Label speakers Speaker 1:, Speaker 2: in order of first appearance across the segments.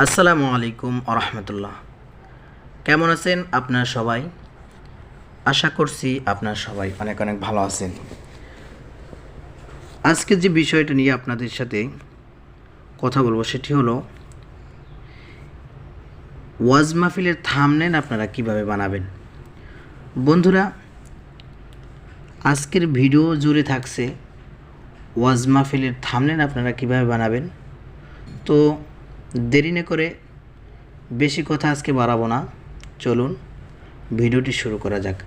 Speaker 1: আসসালামু আলাইকুম আরহামতুল্লাহ। কেমন আছেন আপনারা সবাই? আশা করছি আপনারা সবাই অনেক অনেক ভালো আছেন। আজকে যে বিষয়টা নিয়ে আপনাদের সাথে কথা বলবো সেটি হলো ওয়াজ মাহফিলের থাম্বনেল আপনারা কিভাবে বানাবেন। বন্ধুরা, আজকের ভিডিও জুড়ে থাকছে ওয়াজ মাহফিলের থাম্বনেল আপনারা কিভাবে বানাবেন। তো দেরি না করে বেশি কথা আজকে বাড়াবো না, চলুন ভিডিওটি শুরু করা যাক।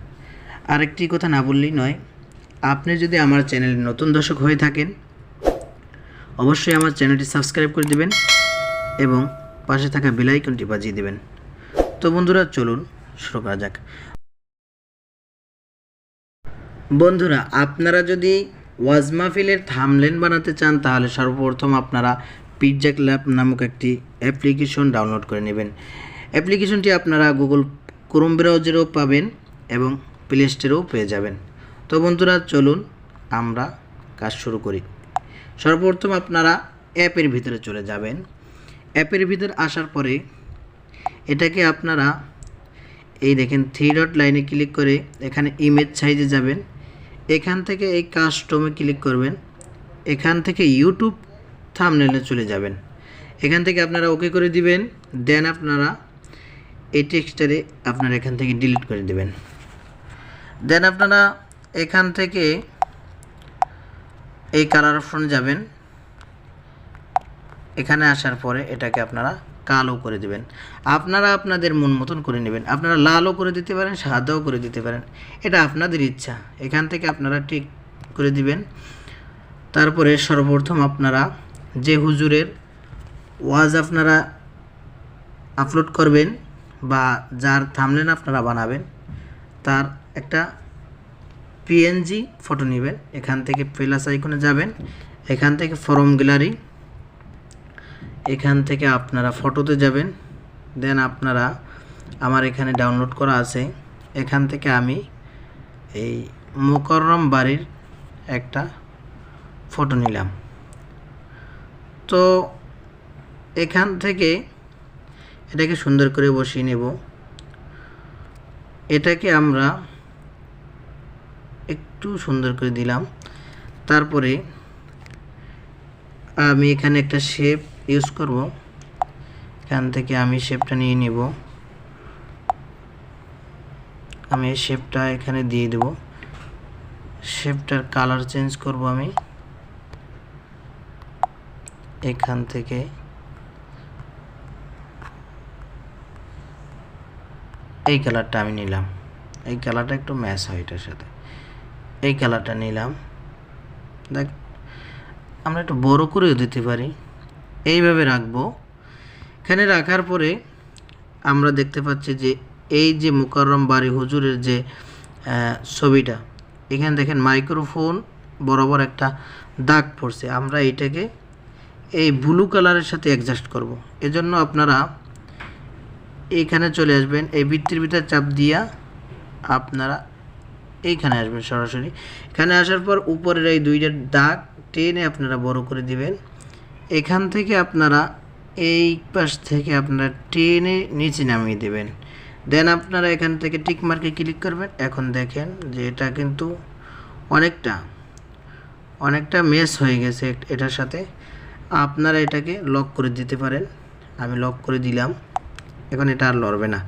Speaker 1: আরেকটি কথা না বললেই নয়, আপনি যদি আমার চ্যানেলে নতুন দর্শক হয়ে থাকেন অবশ্যই আমার চ্যানেলটি সাবস্ক্রাইব করে দিবেন এবং পাশে থাকা বেল আইকনটি বাজিয়ে দেবেন। তো বন্ধুরা, চলুন শুরু করা যাক। বন্ধুরা, আপনারা যদি ওয়াজ মাহফিলের থাম্বনেল বানাতে চান তাহলে সর্বপ্রথম আপনারা পিৎজা ক্লাব নামক একটি অ্যাপ্লিকেশন ডাউনলোড করে নেবেন। অ্যাপ্লিকেশনটি আপনারা গুগল ক্রোম ব্রাউজারেও পাবেন এবং প্লে স্টোরেও পেয়ে যাবেন। তো বন্ধুরা, চলুন আমরা কাজ শুরু করি। সর্বপ্রথম আপনারা অ্যাপের ভিতরে চলে যাবেন। অ্যাপের ভিতরে আসার পরে এটাকে আপনারা এই দেখেন 3 ডট লাইনে ক্লিক করে এখানে ইমেজ সাইজে যাবেন। এখান থেকে এই কাস্টমে ক্লিক করবেন। এখান থেকে ইউটিউব থাম্বনেলে চলে যাবেন। এখান থেকে আপনারা ওকে করে দিবেন। দেন আপনারা এই টেক্সটারে আপনারা এখান থেকে ডিলিট করে দিবেন। দেন আপনারা এখান থেকে এই কালার অপশনে যাবেন। এখানে আসার পরে এটাকে আপনারা কালো করে দিবেন। আপনারা আপনাদের মন মতন করে নেবেন। আপনারা লালও করে দিতে পারেন, সাদাও করে দিতে পারেন, এটা আপনাদের ইচ্ছা। এখান থেকে আপনারা ঠিক করে দিবেন। তারপরে সর্বপ্রথম আপনারা যে হুজুরের ওয়াজ আপনারা আপলোড করবেন বা যার থাম্বনেল আপনারা বানাবেন তার একটা পিএনজি ফটো নেবেন। এখান থেকে প্লাস আইকনে যাবেন। এখান থেকে ফরম গ্যালারি, এখান থেকে আপনারা ফটোতে যাবেন। দেন আপনারা আমার এখানে ডাউনলোড করা আছে, এখান থেকে আমি এই মোকাররম বাড়ির একটা ফটো নিলাম। তো এখান থেকে এটাকে সুন্দর করে বসিয়ে নেব। এটাকে আমরা একটু সুন্দর করে দিলাম। তারপরে আমি এখানে একটা শেপ ইউজ করব। এখান থেকে আমি শেপটা নিয়ে নেব। আমি এই শেপটা এখানে দিয়ে দেব। শেপটার কালার চেঞ্জ করব আমি। এখান থেকে এই কালারটা আমি নিলাম। এই কালারটা একটু ম্যাচ হয় এটার সাথে। এই কালারটা নিলাম। দেখ, আমরা একটু বড় করেও দিতে পারি। এইভাবে রাখবো। এখানে রাখার পরে আমরা দেখতে পাচ্ছি যে এই যে মোকাররম বাড়ি হুজুরের যে ছবিটা, এখানে দেখেন মাইক্রোফোন বরাবর একটা দাগ পড়ছে। আমরা এটাকে এই ব্লু কালারের সাথে অ্যাডজাস্ট করব। এজন্য আপনারা এইখানে চলে আসবেন। এই বৃত্তের ভিতরে চাপ দিয়া আপনারা এইখানে আসবেন সরাসরি। এখানে আসার পর উপরের এই দুইটা দাগ টেনে আপনারা বড় করে দিবেন। এখান থেকে আপনারা এই পাশ থেকে আপনারা টেনে নিচে নামিয়ে দেবেন। দেন আপনারা এখান থেকে টিক মার্কে ক্লিক করবেন। এখন দেখেন যে এটা কিন্তু অনেকটা মেস হয়ে গেছে এটার সাথে। আপনারা এটাকে লক করে দিতে পারেন। আমি লক করে দিলাম। এখন এটা আর লড়বে না।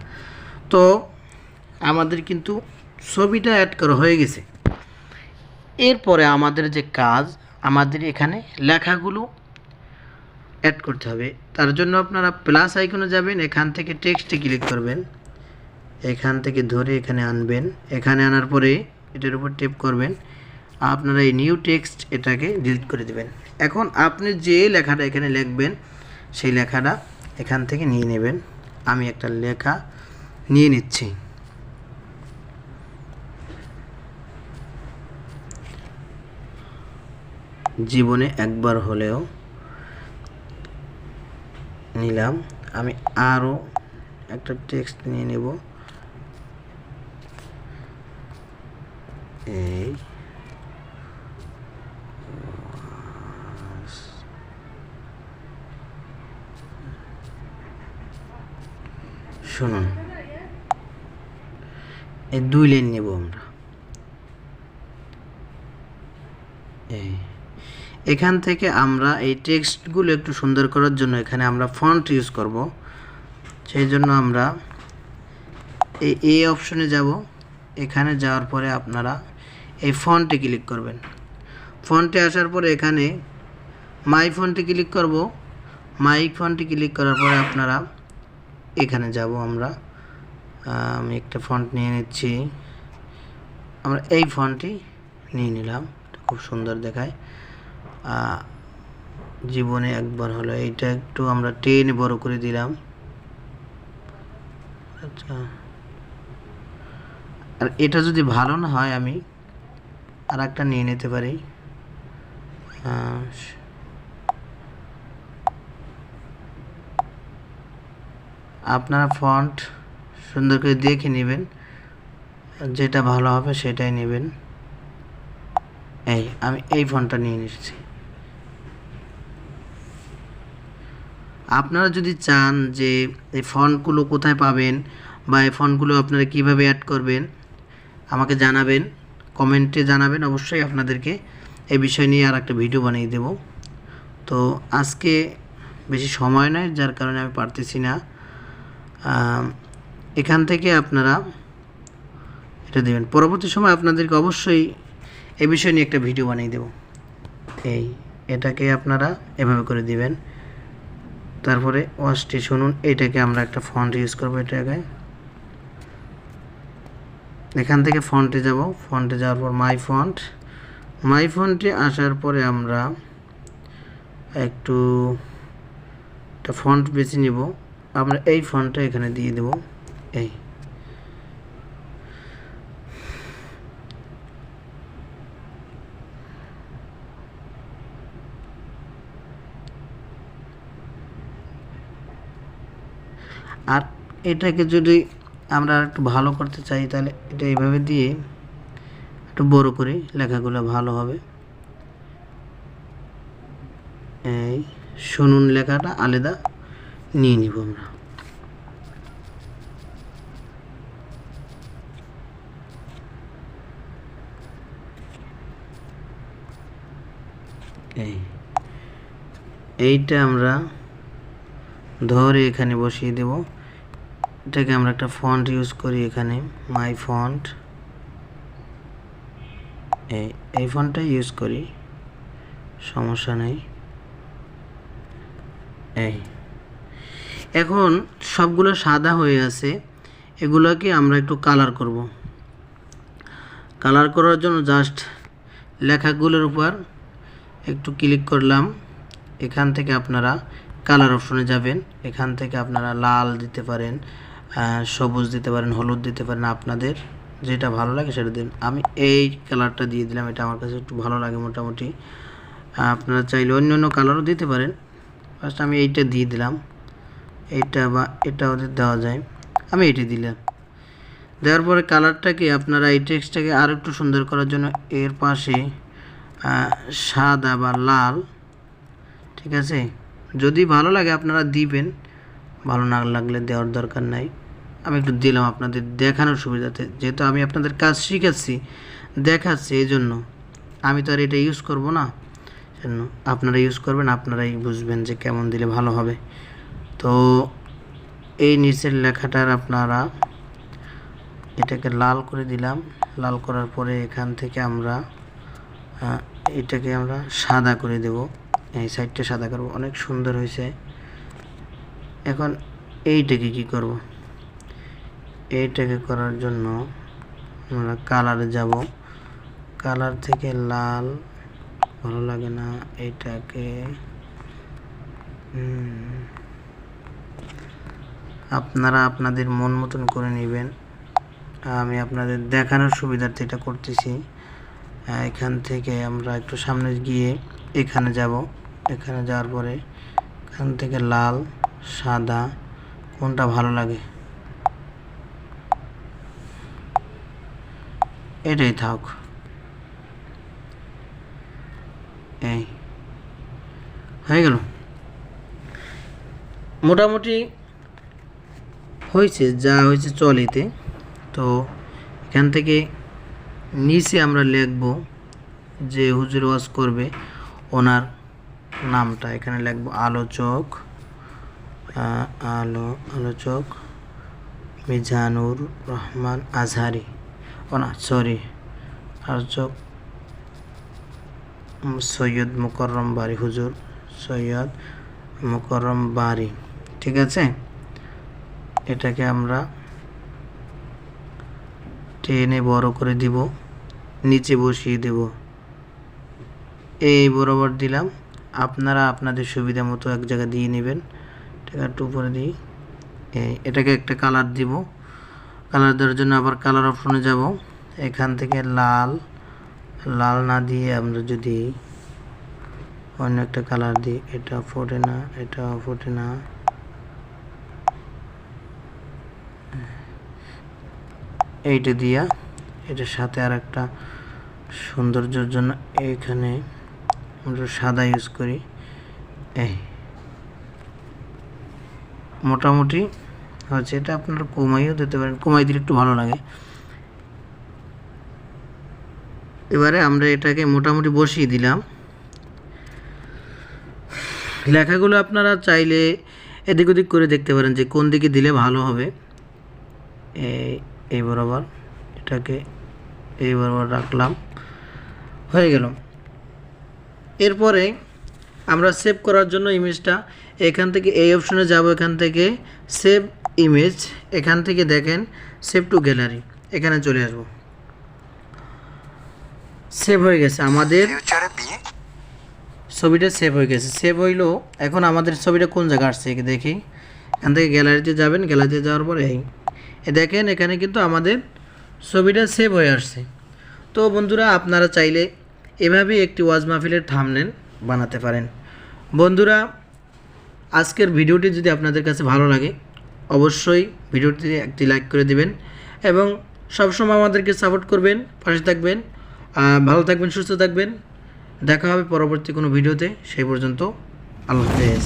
Speaker 1: তো আমাদের কিন্তু ছবিটা অ্যাড করা হয়ে গেছে। এরপরে আমাদের যে কাজ, আমাদের এখানে লেখাগুলো অ্যাড করতে হবে। তার জন্য আপনারা প্লাস আইকনে যাবেন। এখান থেকে টেক্সটে ক্লিক করবেন। এখান থেকে ধরে এখানে আনবেন। এখানে আনার পরে এটার উপর টেপ করবেন। আপনারা এই নিউ টেক্সট এটাকে ডিলিট করে দেবেন। এখন আপনি যে লেখাটা এখানে লিখবেন সেই লেখাটা এখান থেকে নিয়ে নেবেন। আমি একটা লেখা নিয়ে নিচ্ছি। জীবনে একবার হলেও নিলাম। আমি আরও একটা টেক্সট নিয়ে নেব। এই শুনুন, এই 2 লাইন নেব আমরা। এখান থেকে আমরা এই টেক্সটগুলো একটু সুন্দর করার জন্য এখানে আমরা ফন্ট ইউজ করব। সেই জন্য আমরা এই অপশনে যাব। এখানে যাওয়ার পরে আপনারা এই ফন্টে ক্লিক করবেন। ফন্টে আসার পরে এখানে মাই ফন্টে ক্লিক করব। মাই ফন্টে ক্লিক করার পরে আপনারা এখানে যাব আমরা। আমি একটা ফন্ট নিয়ে নিচ্ছি। আমরা এই ফন্টটি নিয়ে নিলাম, খুব সুন্দর দেখায়। জীবনে একবার হলো, এইটা একটু আমরা টেনে বড় করে দিলাম। আচ্ছা, আর এটা যদি ভালো না হয় আমি আর একটা নিয়ে নিতে পারি। আপনারা ফন্ট সুন্দর করে দেখে নেবেন, যেটা ভালো হবে সেটাই নেবেন। আমি এই ফন্টটা নিয়ে নিচ্ছি। আপনারা যদি চান যে এই ফন্টগুলো কোথায় পাবেন বা এই ফন্টগুলো আপনারা কিভাবে অ্যাড করবেন আমাকে জানাবেন, কমেন্টে জানাবেন। অবশ্যই আপনাদেরকে এই বিষয় নিয়ে আর একটা ভিডিও বানিয়ে দেব। তো আজকে বেশি সময় নয়, যার কারণে আমি পারতেছি না। এখান থেকে আপনারা এটা দেবেন। পরবর্তী সময় আপনাদেরকে অবশ্যই এই বিষয় নিয়ে একটা ভিডিও বানিয়ে দেব। এটাকে আপনারা এভাবে করে দিবেন। তারপরে ওয়াচটি শুনুন, এটাকে আমরা একটা ফন্ট ইউজ করবো। এটাকে এখান থেকে ফন্টে যাব। ফন্টে যাওয়ার পর মাই ফন্টে আসার পরে আমরা একটা ফন্ট বেছে নিব। আমরা এই ফন্টটা এখানে দিয়ে দেব। আর এটাকে যদি আমরা একটু ভালো করতে চাই তাহলে এটা এইভাবে দিয়ে একটু বড় করে লেখাগুলো ভালো হবে। শুনুন লেখাটা আলাদা নিয়ে নিব আমরা। এইটা আমরা ধরে এখানে বসিয়ে দেব। এটাকে আমরা একটা ফন্ট ইউজ করি, এখানে মাই ফন্ট, এই ফন্টটা ইউজ করি, সমস্যা নেই। এখন সবগুলো সাদা হয়ে আছে, এগুলোকে আমরা একটু কালার করব। কালার করার জন্য জাস্ট লেখাগুলোর উপর একটু ক্লিক করলাম। এখান থেকে আপনারা কালার অপশনে যাবেন। এখান থেকে আপনারা লাল দিতে পারেন, সবুজ দিতে পারেন, হলুদ দিতে পারেন, আপনাদের যেটা ভালো লাগে সেটা দিন। আমি এই কালারটা দিয়ে দিলাম, এটা আমার কাছে একটু ভালো লাগে মোটামুটি। আপনারা চাইলে অন্য অন্য কালারও দিতে পারেন। ফার্স্ট আমি এইটা দিয়ে দিলাম, এইটা বা এটা ওদের দেওয়া যায়, আমি এইটা দিলাম। দেওয়ার পরে কালারটাকে আপনারা এই টেক্সটটাকে আর একটু সুন্দর করার জন্য এর পাশে সাদা বা লাল, ঠিক আছে, যদি ভালো লাগে আপনারা দিবেন, ভালো না লাগলে দেওয়ার দরকার নাই। আমি একটু দিলাম আপনাদের দেখানোর সুবিধাতে, যেহেতু আমি আপনাদের কাজ শিখাচ্ছি, দেখাচ্ছি, এই জন্য আমি তো আর এটা ইউজ করব না, জন্য আপনারা ইউজ করবেন, আপনারাই বুঝবেন যে কেমন দিলে ভালো হবে। তো এই নিচের লেখাটার আপনারা এটাকে লাল করে দিলাম। লাল করার পরে এখান থেকে আমরা এটাকে আমরা সাদা করে দেব। এই সাইডটা সাদা করব, অনেক সুন্দর হয়েছে। এখন এইটাকে কি করব, এইটাকে করার জন্য আমরা কালারে যাব। কালার থেকে লাল ভালো লাগে না, এইটাকে আপনারা আপনাদের মন মতন করে নেবেন। আমি আপনাদের দেখানোর সুবিধার্থে এটা করতেছি। এখান থেকে আমরা একটু সামনে গিয়ে এখানে যাব। এখানে যাওয়ার পরে এখান থেকে লাল, সাদা কোনটা ভালো লাগে এটাই থাক। এই হয়ে গেল। মোটামুটি হয়েছে, যা হয়েছে চলিতে। তো এখান থেকে নিচে আমরা লিখব যে হুজুর ওয়াজ করবে ওনার নামটা, এখানে লিখব আলোচক, আলোচক মিজানুর রহমান আজহারি, আলোচক সৈয়দ মুকররম বারি, হুজুর সৈয়দ মুকররম বারি। ঠিক আছে, এটাকে আমরা টেনে বড় করে দিব, নিচে বসিয়ে দেব, এই বরাবর দিলাম। আপনারা আপনাদের সুবিধা মতো এক জায়গা দিয়ে নেবেন। ঠিক আছে, একটু উপরে দিই। এটাকে একটা কালার দিব। কালার দেওয়ার জন্য আবার কালার অপশনে যাব। এখান থেকে লাল না দিয়ে আমরা যদি অন্য একটা কালার দিই, এটা ফোটে না, এটা ফোটে না, এইটা দিয়া এটার সাথে আর একটা সৌন্দর্যের জন্য এখানে আমরা সাদা ইউজ করি। এই মোটামুটি হচ্ছে, এটা আপনারা কমাইও দিতে পারেন, কমাই দিলে একটু ভালো লাগে। এবারে আমরা এটাকে মোটামুটি বসিয়ে দিলাম। লেখাগুলো আপনারা চাইলে এদিক ওদিক করে দেখতে পারেন যে কোন দিকে দিলে ভালো হবে। এই বরাবর এটাকে এই বরাবর রাখলাম, হয়ে গেল। এরপরে আমরা সেভ করার জন্য ইমেজটা এখান থেকে এই অপশনে যাব, এখান থেকে সেভ ইমেজ, এখান থেকে দেখেন সেভ টু গ্যালারি, এখানে চলে আসব। সেভ হয়ে গেছে, আমাদের ছবিটা সেভ হয়ে গেছে। সেভ হইলো, এখন আমাদের ছবিটা কোন জায়গায় আসছে দেখি। এখান থেকে গ্যালারিতে যাবেন, গ্যালারিতে যাওয়ার পরে এই দেখেন এখানে কিন্তু আমাদের ছবিটা সেভ হয়ে আসছে। তো বন্ধুরা, আপনারা চাইলে এভাবে একটি ওয়াজ মাহফিলের থাম্বনেল বানাতে পারেন। বন্ধুরা, আজকের ভিডিওটি যদি আপনাদের কাছে ভালো লাগে অবশ্যই ভিডিওটি একটি লাইক করে দিবেন এবং সবসময় আমাদেরকে সাপোর্ট করবেন, পাশে থাকবেন। ভালো থাকবেন, সুস্থ থাকবেন। দেখা হবে পরবর্তী কোনো ভিডিওতে। সেই পর্যন্ত আল্লাহ হাফেজ।